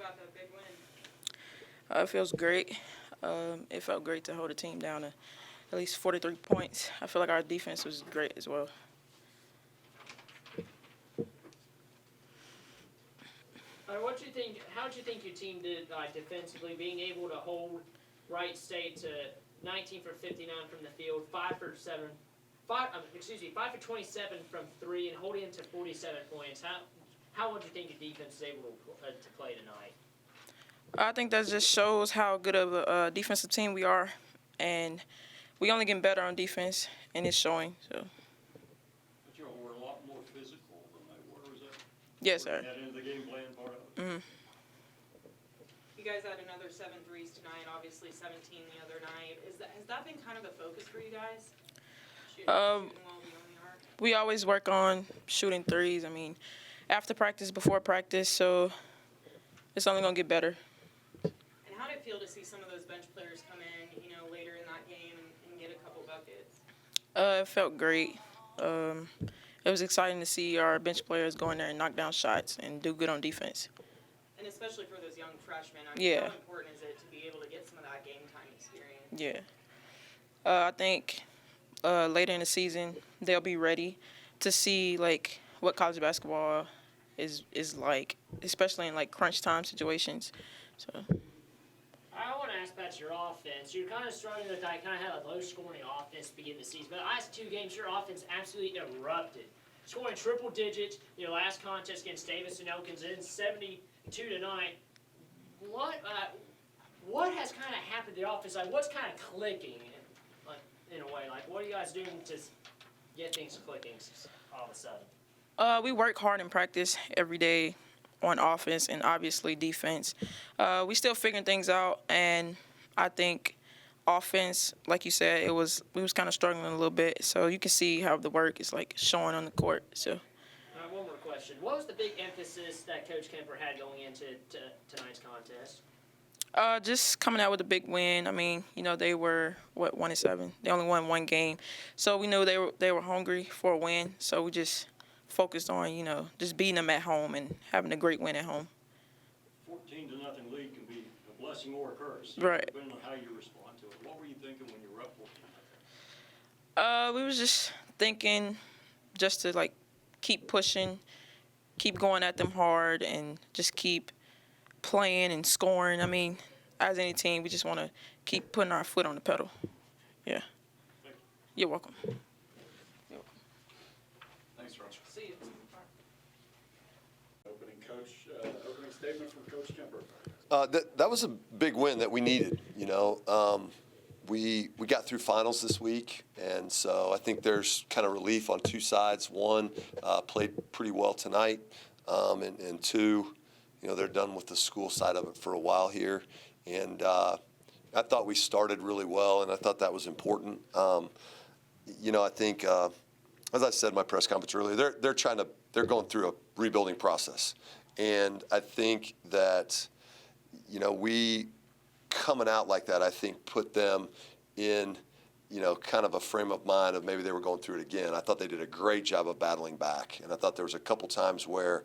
about that big win? It feels great. It felt great to hold the team down to at least 43 points. I feel like our defense was great as well. What do you think? How do you think your team did defensively, being able to hold Wright State to 19 for 59 from the field, 5 for 27 from three, and holding him to 47 points? How would you think your defense is able to play tonight? I think that just shows how good of a defensive team we are, and we only getting better on defense, and it's showing. So. But you all were a lot more physical than they were, is that? Yes, sir. That into the game plan part of it? Mm-hmm. You guys had another 7 threes tonight, obviously 17 the other night. Has that been kind of a focus for you guys? Shooting well beyond the arc? We always work on shooting threes. I mean, after practice, before practice, so it's only going to get better. And how did it feel to see some of those bench players come in, later in that game and get a couple buckets? It felt great. It was exciting to see our bench players go in there and knock down shots and do good on defense. And especially for those young freshmen, Yeah. How important is it to be able to get some of that game time experience? Yeah. I think later in the season they'll be ready to see like what college basketball is like, especially in like crunch time situations. So. I want to ask about your offense. You're kind of struggling with that, kind of had a low-scoring offense to begin the season. But the last two games, your offense absolutely erupted, scoring triple digits. Your last contest against Davis and Elkins in 72 tonight. What has kind of happened to the offense? Like, what's kind of clicking, in a way? Like, what are you guys doing to get things clicking all of a sudden? We work hard in practice every day on offense and obviously defense. We still figuring things out, and I think offense, like you said, we was kind of struggling a little bit. So you can see how the work is like showing on the court. So. One more question. What was the big emphasis that Coach Kemper had going into tonight's contest? Just coming out with a big win. I mean, they were 1-7. They only won one game, so we knew they were hungry for a win. So we just focused on just beating them at home and having a great win at home. 14-0 lead can be a blessing or a curse. Right. Depending on how you respond to it. What were you thinking when you were up 14-0? We was just thinking just to like keep pushing, keep going at them hard, and just keep playing and scoring. I mean, as any team, we just want to keep putting our foot on the pedal. Yeah. You're welcome. Thanks, Roger. See you. Opening statement from Coach Kemper. That was a big win that we needed. We got through finals this week, and so I think there's kind of relief on two sides. One, played pretty well tonight, and two, they're done with the school side of it for a while here, and I thought we started really well, and I thought that was important. I think, as I said in my press conference earlier, they're going through a rebuilding process, and I think that we coming out like that, I think, put them in, kind of a frame of mind of maybe they were going through it again. I thought they did a great job of battling back, and I thought there was a couple times where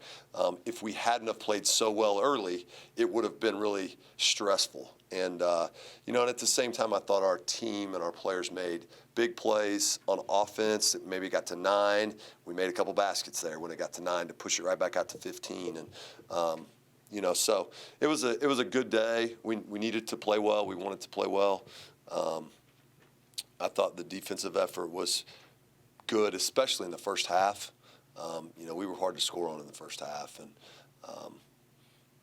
if we hadn't have played so well early, it would have been really stressful. And, and at the same time, I thought our team and our players made big plays on offense. It maybe got to 9. We made a couple baskets there when it got to 9 to push it right back out to 15. And, so it was a good day. We needed to play well. We wanted to play well. I thought the defensive effort was good, especially in the first half. We were hard to score on in the first half, and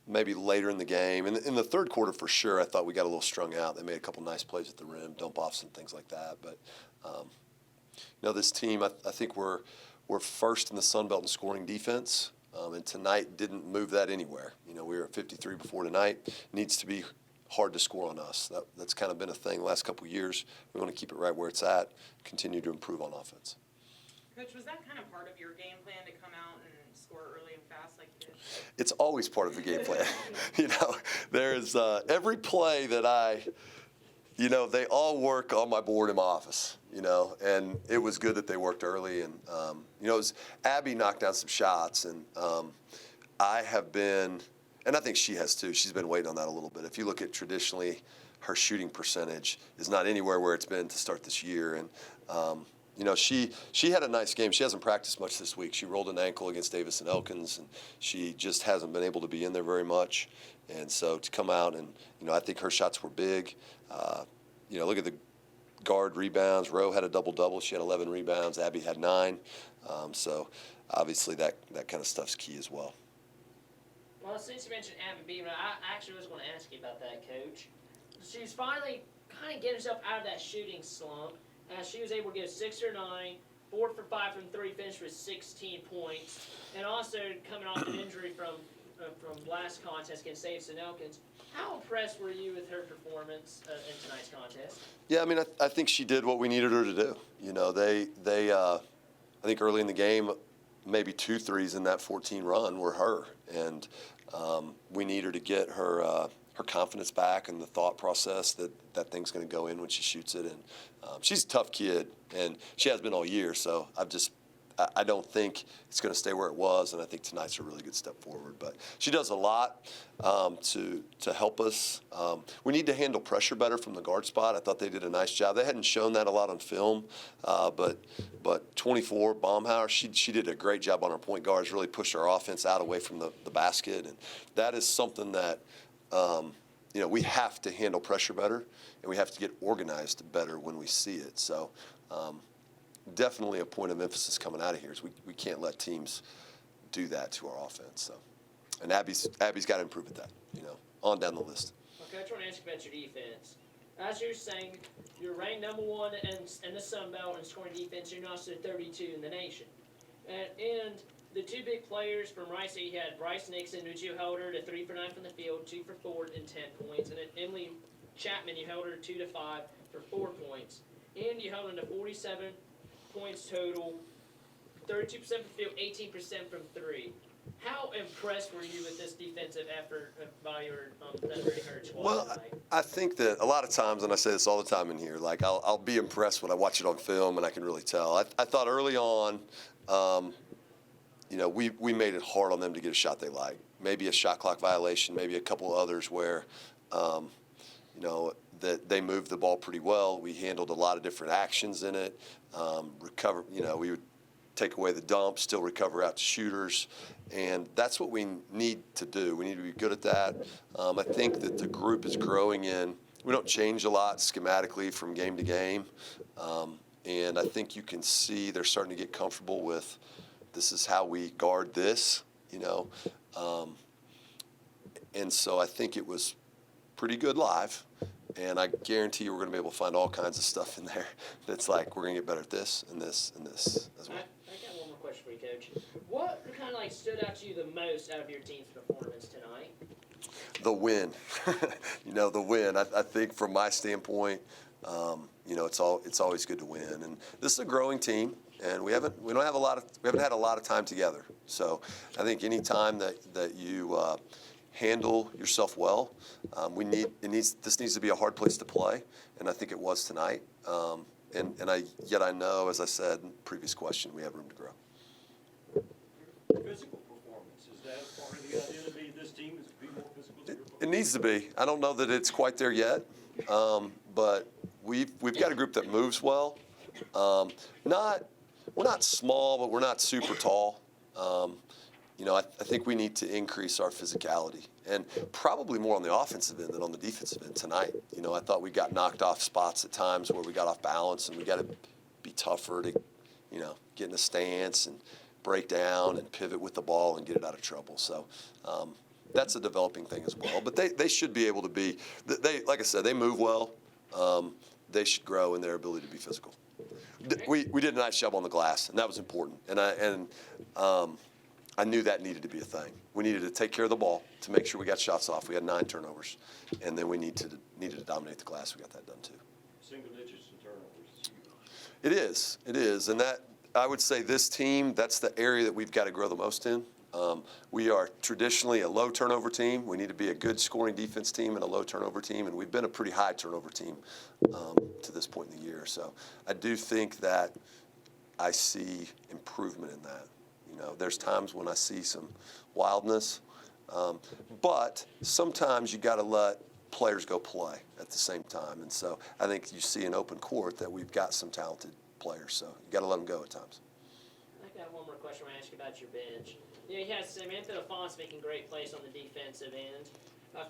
maybe later in the game. In the third quarter, for sure, I thought we got a little strung out. They made a couple nice plays at the rim, dump-offs and things like that. But, this team, I think we're first in the Sun Belt in scoring defense. And tonight didn't move that anywhere. We were at 53 before tonight. Needs to be hard to score on us. That's kind of been a thing the last couple of years. We want to keep it right where it's at, continue to improve on offense. Coach, was that kind of part of your game plan to come out and score early and fast like you did? It's always part of the game plan. There's every play that they all work on my board in my office, and it was good that they worked early. And, it was Abby knocked down some shots, and I have been and I think she has too. She's been waiting on that a little bit. If you look at traditionally, her shooting percentage is not anywhere where it's been to start this year. And, she had a nice game. She hasn't practiced much this week. She rolled an ankle against Davis and Elkins, and she just hasn't been able to be in there very much. And so to come out and, I think her shots were big. Look at the guard rebounds. Rowe had a double-double. She had 11 rebounds. Abby had 9. So obviously that kind of stuff's key as well. Well, since you mentioned Abby Beeman, I actually was going to ask you about that, Coach. She's finally kind of getting herself out of that shooting slump. She was able to get 6 or 9, 4 for 5 from 3, finished with 16 points, and also coming off an injury from last contest against Davis and Elkins. How impressed were you with her performance in tonight's contest? Yeah, I mean, I think she did what we needed her to do. I think early in the game, maybe 2 threes in that 14 run were her, and we need her to get her confidence back and the thought process that thing's going to go in when she shoots it. And she's a tough kid, and she has been all year. So I don't think it's going to stay where it was, and I think tonight's a really good step forward. But she does a lot to help us. We need to handle pressure better from the guard spot. I thought they did a nice job. They hadn't shown that a lot on film, but 24, Baumhauer, she did a great job on our point guards, really pushed our offense out away from the basket. And that is something that we have to handle pressure better, and we have to get organized better when we see it. So definitely a point of emphasis coming out of here is we can't let teams do that to our offense. So, and Abby's got to improve at that, on down the list. Okay, I want to ask you about your defense. As you're saying, you're ranked number 1 in the Sun Belt in scoring defense. You're also 32 in the nation. And the 2 big players from Rice, you had Bryce Nixon, who you held her to 3 for 9 from the field, 2 for 4 and 10 points. And then Emily Chapman, you held her 2 to 5 for 4 points. And you held her to 47 points total, 32% from the field, 18% from 3. How impressed were you with this defensive effort by your Thundering Herd squad Well, tonight? I think that a lot of times, and I say this all the time in here, like I'll be impressed when I watch it on film and I can really tell. I thought early on, we made it hard on them to get a shot they like. Maybe a shot clock violation, maybe a couple others where, that they moved the ball pretty well. We handled a lot of different actions in it. We would take away the dump, still recover out to shooters. And that's what we need to do. We need to be good at that. I think that the group is growing in. We don't change a lot schematically from game to game. And I think you can see they're starting to get comfortable with this is how we guard this, And so I think it was pretty good live. And I guarantee you we're going to be able to find all kinds of stuff in there that's like we're going to get better at this and this and this as well. I got one more question for you, Coach. What kind of stood out to you the most out of your team's performance tonight? The win. The win. I think from my standpoint, it's always good to win. And this is a growing team, and we haven't had a lot of time together. So I think any time that you handle yourself well, this needs to be a hard place to play, and I think it was tonight. I know, as I said in the previous question, we have room to grow. Physical performance, is that part of the idea to be this team, is to be more physical? It needs to be. I don't know that it's quite there yet, but we've got a group that moves well. We're not small, but we're not super tall. I think we need to increase our physicality, and probably more on the offensive end than on the defensive end tonight. I thought we got knocked off spots at times where we got off balance, and we got to be tougher to, get in a stance and break down and pivot with the ball and get it out of trouble. So that's a developing thing as well. But they should be able to be. Like I said, they move well. They should grow in their ability to be physical. We did a nice job on the glass, and that was important. And I knew that needed to be a thing. We needed to take care of the ball to make sure we got shots off. We had 9 turnovers, and then we needed to dominate the glass. We got that done too. Single digits in turnovers. It is, and that I would say this team, that's the area that we've got to grow the most in. We are traditionally a low turnover team. We need to be a good scoring defense team and a low turnover team, and we've been a pretty high turnover team to this point in the year. So I do think that I see improvement in that. There's times when I see some wildness, But sometimes you got to let players go play at the same time. And so I think you see in open court that we've got some talented players. So you got to let them go at times. I got one more question I want to ask you about your bench. You had Samantha DeFonts making great plays on the defensive end,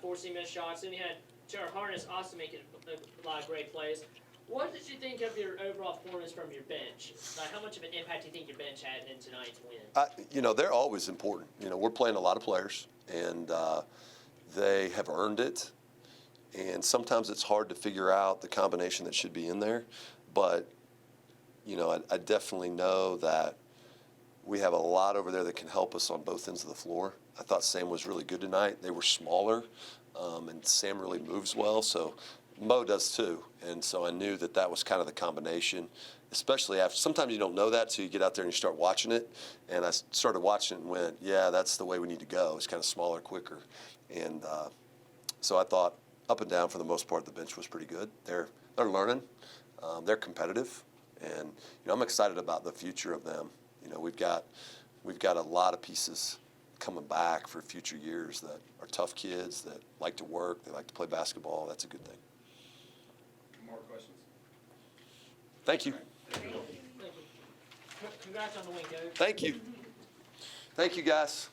forcing missed shots. Then you had Jared Harness also making a lot of great plays. What did you think of your overall performance from your bench? How much of an impact do you think your bench had in tonight's win? They're always important. We're playing a lot of players, and they have earned it. And sometimes it's hard to figure out the combination that should be in there. But, I definitely know that we have a lot over there that can help us on both ends of the floor. I thought Sam was really good tonight. They were smaller, and Sam really moves well. So Mo does too. And so I knew that was kind of the combination, especially after. Sometimes you don't know that till you get out there and you start watching it. And I started watching it and went, yeah, that's the way we need to go. It's kind of smaller, quicker. And so I thought up and down for the most part the bench was pretty good. They're learning. They're competitive. And I'm excited about the future of them. We've got a lot of pieces coming back for future years that are tough kids that like to work, they like to play basketball. That's a good thing. More questions? Thank you. Thank you. Congrats on the win, Coach. Thank you. Thank you, guys.